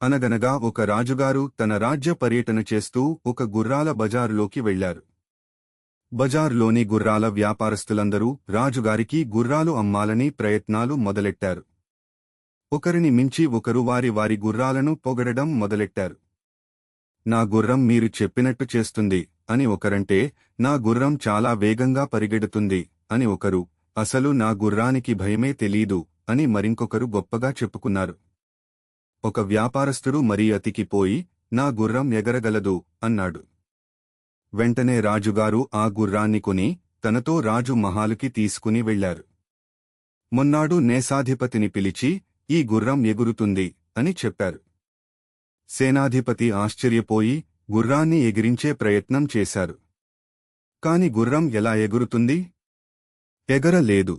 అనగనగా ఒక రాజుగారు తన రాజ్య పర్యటన చేస్తూ ఒక గుర్రాల బజారులోకి వెళ్లారు. బజారులోని గుర్రాల వ్యాపారస్తులందరూ రాజుగారికి గుర్రాలు అమ్మాలని ప్రయత్నాలు మొదలెట్టారు. ఒకరిని మించి ఒకరు వారి వారి గుర్రాలను పొగడడం మొదలెట్టారు. నా గుర్రం మీరు చెప్పినట్టు చేస్తుంది అని ఒకరంటే, నా గుర్రం చాలా వేగంగా పరిగెడుతుంది అని ఒకరు, అసలు నా గుర్రానికి భయమే తెలీదు అని మరింకొకరు గొప్పగా చెప్పుకున్నారు. ఒక వ్యాపారస్తుడు మరీ అతికిపోయి, నా గుర్రం ఎగరగలదు అన్నాడు. వెంటనే రాజుగారు ఆ గుర్రాన్ని కొని తనతో రాజు మహాలుకి తీసుకుని వెళ్లారు. మొన్నాడు నేసాధిపతిని పిలిచి, ఈ గుర్రం ఎగురుతుంది అని చెప్పారు. సేనాధిపతి ఆశ్చర్యపోయి గుర్రాన్ని ఎగిరించే ప్రయత్నం చేశారు. కాని గుర్రం ఎలా ఎగురుతుంది? ఎగరలేదు.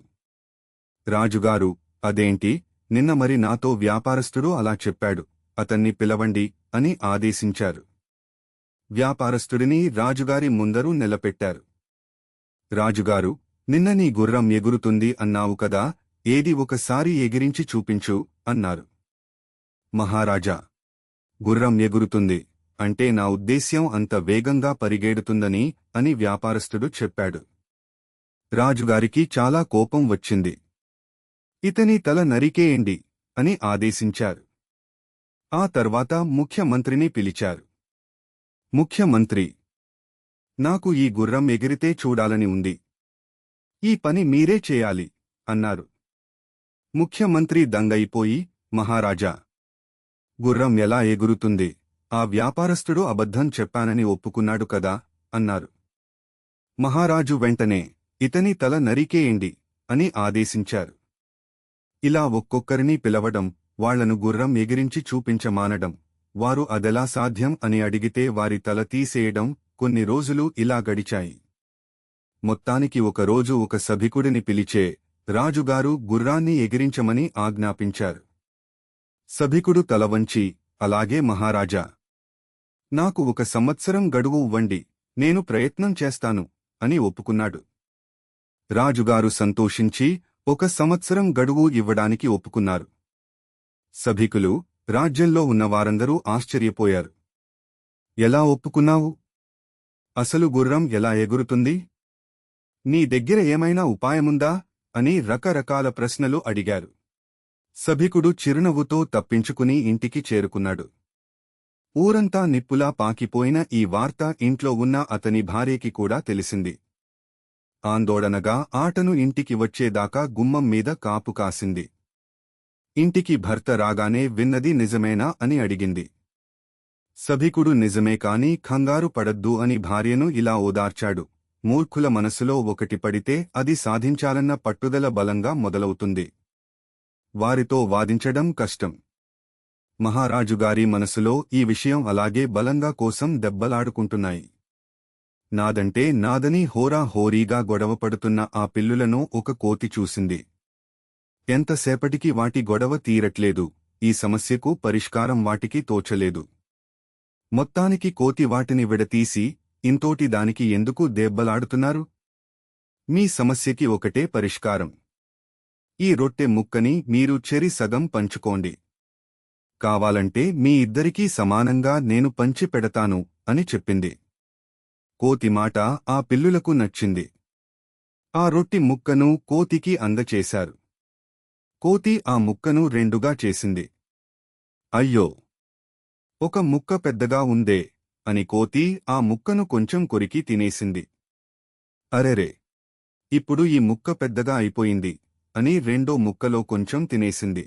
రాజుగారు, అదేంటి, నిన్న మరి నాతో వ్యాపారస్తుడు అలా చెప్పాడు, అతన్ని పిలవండి అని ఆదేశించారు. వ్యాపారస్తుడిని రాజుగారి ముందరు నిలపెట్టారు. రాజుగారు, నిన్న నీ గుర్రం ఎగురుతుంది అన్నావు కదా, ఏది ఒకసారి ఎగిరించి చూపించు అన్నారు. మహారాజా, గుర్రం ఎగురుతుంది అంటే నా ఉద్దేశ్యం అంత వేగంగా పరిగెడుతుందని అని వ్యాపారస్తుడు చెప్పాడు. రాజుగారికి చాలా కోపం వచ్చింది. ఇతని తల నరికేయండి అని ఆదేశించారు. ఆ తర్వాత ముఖ్యమంత్రిని పిలిచారు. ముఖ్యమంత్రి, నాకు ఈ గుర్రం ఎగిరితే చూడాలని ఉంది. ఈ పని మీరే చేయాలి అన్నారు. ముఖ్యమంత్రి దంగైపోయి, మహారాజా, గుర్రం ఎలా ఎగురుతుంది? ఆ వ్యాపారస్తుడు అబద్ధం చెప్పానని ఒప్పుకున్నాడు కదా అన్నారు. మహారాజు వెంటనే, ఇతని తల నరికేయండి అని ఆదేశించారు. ఇలా ఒక్కొక్కరిని పిలవడం, వాళ్లను గుర్రం ఎగిరించి చూపించమానడం, వారు అదెలా సాధ్యం అని అడిగితే వారి తల తీసేయడం, కొన్ని రోజులు ఇలా గడిచాయి. మొత్తానికి ఒకరోజు ఒక సభికుడిని పిలిచే రాజుగారు గుర్రాన్ని ఎగిరించమని ఆజ్ఞాపించారు. సభికుడు తలవంచి, అలాగే మహారాజా, నాకు 1 సంవత్సరం గడువు ఇవ్వండి, నేను ప్రయత్నం చేస్తాను అని ఒప్పుకున్నాడు. రాజుగారు సంతోషించి 1 సంవత్సరం గడువు ఇవ్వడానికి ఒప్పుకున్నారు. సభికులు, రాజ్యంలో ఉన్నవారందరూ ఆశ్చర్యపోయారు. ఎలా ఒప్పుకున్నావు? అసలు గుర్రం ఎలా ఎగురుతుంది? నీ దగ్గర ఏమైనా ఉపాయముందా అని రకరకాల ప్రశ్నలు అడిగారు. సభికుడు చిరునవ్వుతో తప్పించుకుని ఇంటికి చేరుకున్నాడు. ఊరంతా నిప్పులా పాకిపోయిన ఈ వార్త ఇంట్లో ఉన్న అతని భార్యకి కూడా తెలిసింది. ఆందోళనగా ఆటను ఇంటికి వచ్చేదాకా గుమ్మం మీద కాపు కాసింది. ఇంటికి భర్త రాగానే విన్నది నిజమేనా అని అడిగింది. సభికుడు నిజమే కాని కంగారు పడద్దు అని భార్యను ఇలా ఓదార్చాడు. మూర్ఖుల మనసులో ఒకటి పడితే అది సాధించాలన్న పట్టుదల బలంగా మొదలవుతుంది. వారితో వాదించడం కష్టం. మహారాజుగారి మనసులో ఈ విషయం అలాగే బలంగా కోసం దెబ్బలాడుకుంటున్నాయి. నాదంటే నాదని హోరాహోరీగా గొడవపడుతున్న ఆ పిల్లులను ఒక కోతి చూసింది. ఎంతసేపటికి వాటి గొడవ తీరట్లేదు. ఈ సమస్యకు పరిష్కారం వాటికి తోచలేదు. మొత్తానికి కోతి వాటిని విడతీసి, ఇంతోటి దానికి ఎందుకు దెబ్బలాడుతున్నారు? మీ సమస్యకి ఒకటే పరిష్కారం. ఈ రొట్టె ముక్కని మీరు చెరి సగం పంచుకోండి. కావాలంటే మీ ఇద్దరికీ సమానంగా నేను పంచి పెడతాను అని చెప్పింది. కోతి మాట ఆ పిల్లులకు నచ్చింది. ఆ రొట్టి ముక్కను కోతికి అందచేశారు. కోతి ఆ ముక్కను 2గా చేసింది. అయ్యో, ఒక ముక్క పెద్దగా ఉందే అని కోతి ఆ ముక్కను కొంచెం కొరికి తినేసింది. అరెరే, ఇప్పుడు ఈ ముక్క పెద్దగా అయిపోయింది అని రెండో ముక్కలో కొంచెం తినేసింది.